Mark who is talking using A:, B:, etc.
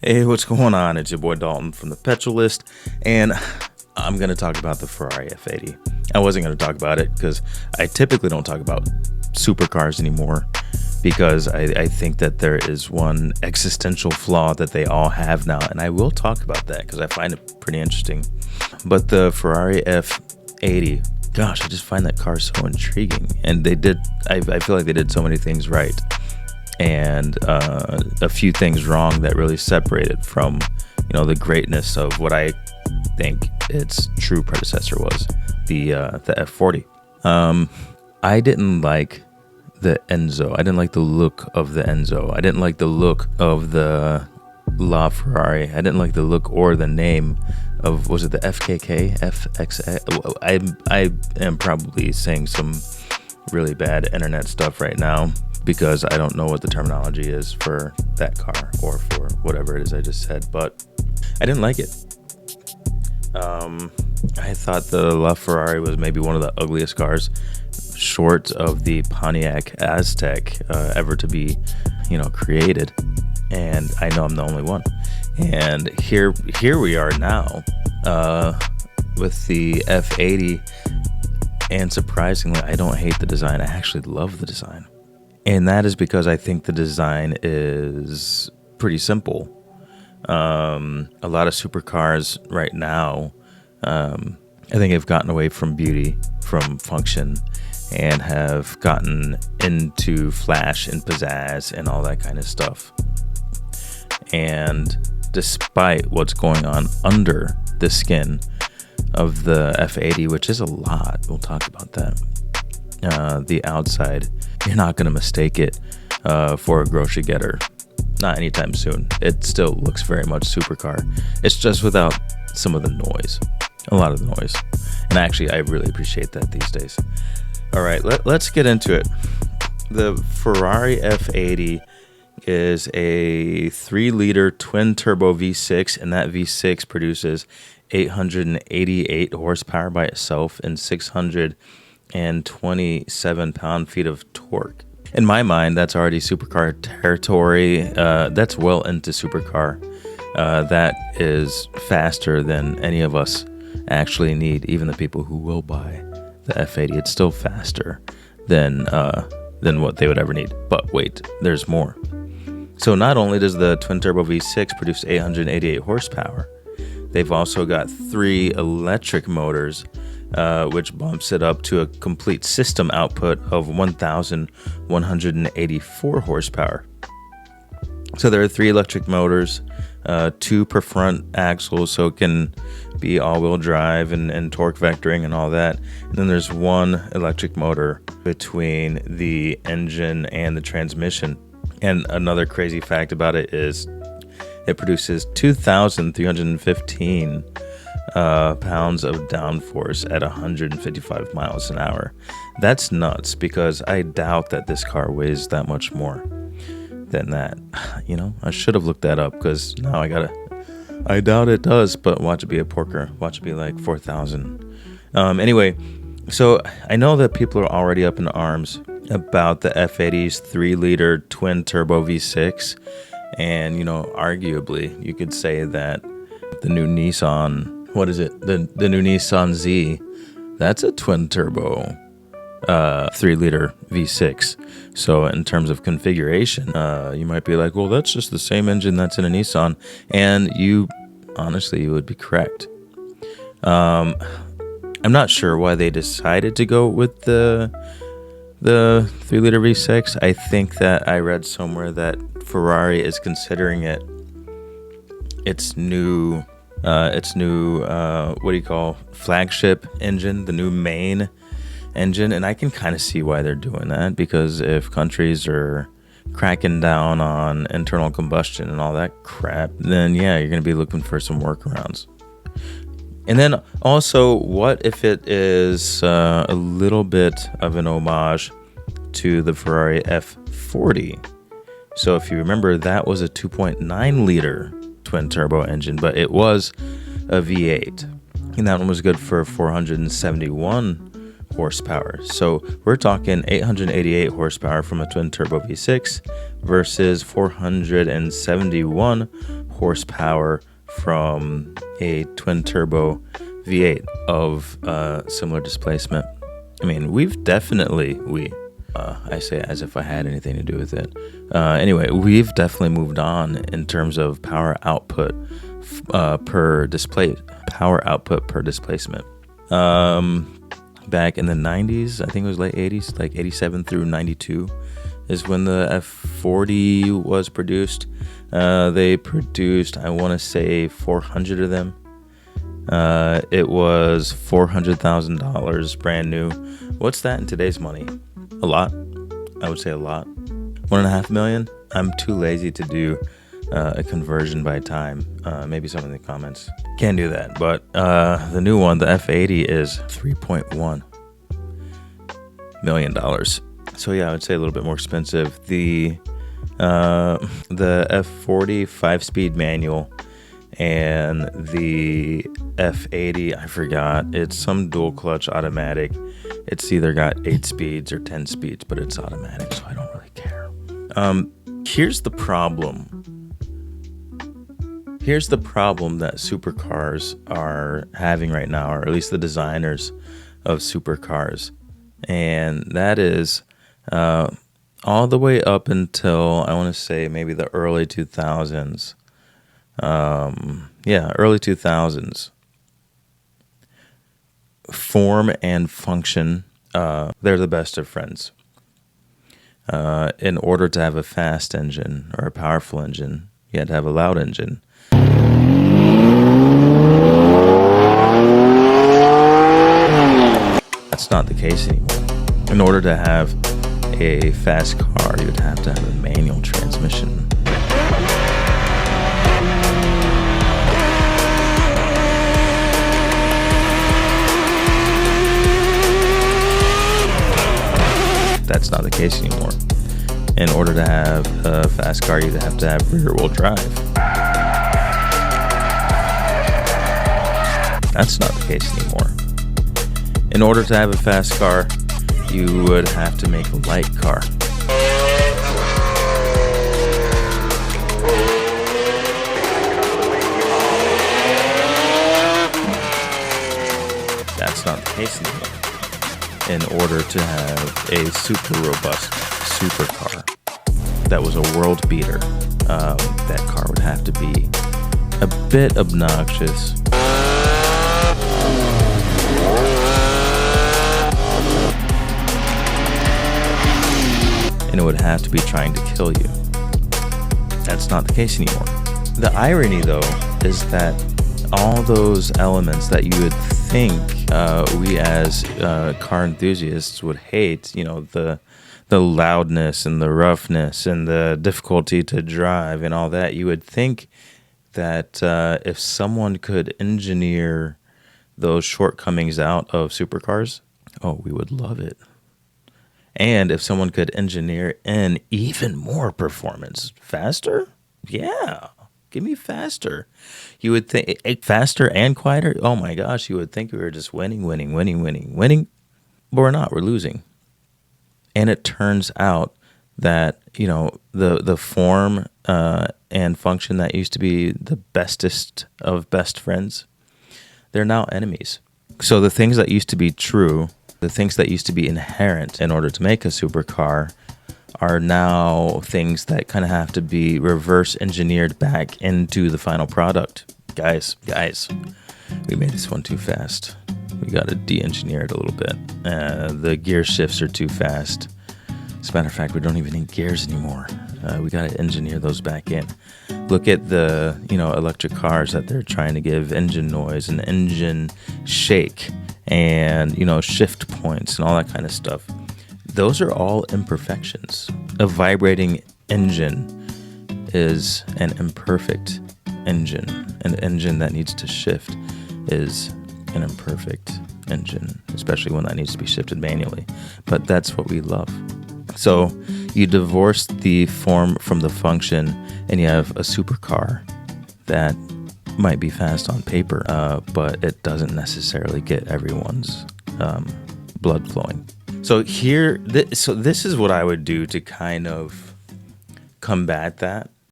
A: Hey, what's going on? It's your boy Dalton from the Petrolist, and I'm going to talk about the Ferrari F80. I wasn't going to talk about it because I typically don't talk about supercars anymore because I think that there is one existential flaw that they all have now, and I will talk about that because I find it pretty interesting. But the Ferrari F80, gosh, I just find that car so intriguing, and I feel like they did so many things right and a few things wrong that really separate it from, the greatness of what I think its true predecessor was, the F40. I didn't like the Enzo. I didn't like the look of the Enzo. I didn't like the look of the La Ferrari. I didn't like the look or the name of, was it the FKK? FX? I am probably saying some really bad internet stuff right now because I don't know what the terminology is for that car or for whatever it is I just said, but I didn't like it. I thought the La Ferrari was maybe one of the ugliest cars, short of the Pontiac Aztec, ever to be, created. And I know I'm the only one. And here we are now, with the F80. And surprisingly, I don't hate the design. I actually love the design. And that is because I think the design is pretty simple. A lot of supercars right now, I think have gotten away from beauty, from function, and have gotten into flash and pizzazz and all that kind of stuff. And despite what's going on under the skin of the F80, which is a lot, we'll talk about that. The outside, you're not going to mistake it for a grocery getter. Not anytime soon. It still looks very much supercar. It's just without some of the noise. A lot of the noise. And actually, I really appreciate that these days. All right, let's get into it. The Ferrari F80 is a 3-liter twin-turbo V6, and that V6 produces 888 horsepower by itself and 627 pound-feet of torque. In my mind, that's already supercar territory. That's well into supercar. That is faster than any of us actually need, even the people who will buy the F80. It's still faster than what they would ever need. But wait, there's more. So not only does the twin-turbo V6 produce 888 horsepower, they've also got 3 electric motors, which bumps it up to a complete system output of 1,184 horsepower. So there are 3 electric motors, 2 per front axle, so it can be all-wheel drive and torque vectoring and all that. And then there's 1 electric motor between the engine and the transmission. And another crazy fact about it is it produces 2,315 pounds of downforce at 155 miles an hour. That's nuts, because I doubt that this car weighs that much more than that. I should have looked that up, because now I doubt it does, but watch it be a porker. Watch it be like 4,000. Anyway, so I know that people are already up in arms about the F80's 3-liter twin-turbo V6. And, arguably, you could say that the new Nissan, what is it? The new Nissan Z, that's a twin-turbo 3-liter V6. So in terms of configuration, you might be like, well, that's just the same engine that's in a Nissan. And you would be correct. I'm not sure why they decided to go with the 3-liter V6. I think that I read somewhere that Ferrari is considering it its new flagship engine, the new main engine. And I can kind of see why they're doing that, because if countries are cracking down on internal combustion and all that crap, then yeah, you're going to be looking for some workarounds. And then also, what if it is a little bit of an homage to the Ferrari F40? So if you remember, that was a 2.9-liter twin-turbo engine, but it was a V8. And that one was good for 471 horsepower. So we're talking 888 horsepower from a twin-turbo V6 versus 471 horsepower from a twin turbo V8 of similar displacement. I mean, I say as if I had anything to do with it. Anyway, we've definitely moved on in terms of power output per displacement. Back in the 90s, I think it was late 80s, like 87 through 92 is when the F40 was produced. They produced, I want to say, 400 of them. It was $400,000 brand new. What's that in today's money? A lot. I would say a lot. $1.5 million. I'm too lazy to do a conversion by time. Maybe someone in the comments can do that. But the new one, the F80, is $3.1 million. So yeah, I would say a little bit more expensive. The F40 5-speed manual and the F80, I forgot. It's some dual clutch automatic. It's either got 8 speeds or 10 speeds, but it's automatic, so I don't really care. Here's the problem. Here's the problem that supercars are having right now, or at least the designers of supercars. And that is all the way up until, I want to say, maybe the early 2000s. Early 2000s. Form and function, they're the best of friends. In order to have a fast engine or a powerful engine, you had to have a loud engine. That's not the case anymore. In order to have a fast car, you'd have to have a manual transmission. That's not the case anymore. In order to have a fast car, you'd have to have rear-wheel drive. That's not the case anymore. In order to have a fast car, you would have to make a light car. That's not the case anymore. In order to have a super robust supercar that was a world beater, that car would have to be a bit obnoxious. And it would have to be trying to kill you. That's not the case anymore. The irony, though, is that all those elements that you would think we as car enthusiasts would hate, you know, the loudness and the roughness and the difficulty to drive and all that, you would think that if someone could engineer those shortcomings out of supercars, oh, we would love it. And if someone could engineer in even more performance, faster, yeah, give me faster. You would think faster and quieter. Oh my gosh, you would think we were just winning. But we're not, we're losing. And it turns out that, you know, the form and function that used to be the bestest of best friends, they're now enemies. So the things that used to be true, the things that used to be inherent in order to make a supercar, are now things that kind of have to be reverse engineered back into the final product. Guys, we made this one too fast. We got to de-engineer it a little bit. The gear shifts are too fast. As a matter of fact, we don't even need gears anymore. We got to engineer those back in. Look at the, you know, electric cars that they're trying to give engine noise and engine shake and, you know, shift points and all that kind of stuff. Those are all imperfections. A vibrating engine is an imperfect engine. An engine that needs to shift is an imperfect engine, especially one that needs to be shifted manually. But that's what we love. So you divorce the form from the function, and you have a supercar that might be fast on paper, but it doesn't necessarily get everyone's blood flowing. So this is what I would do to kind of combat that.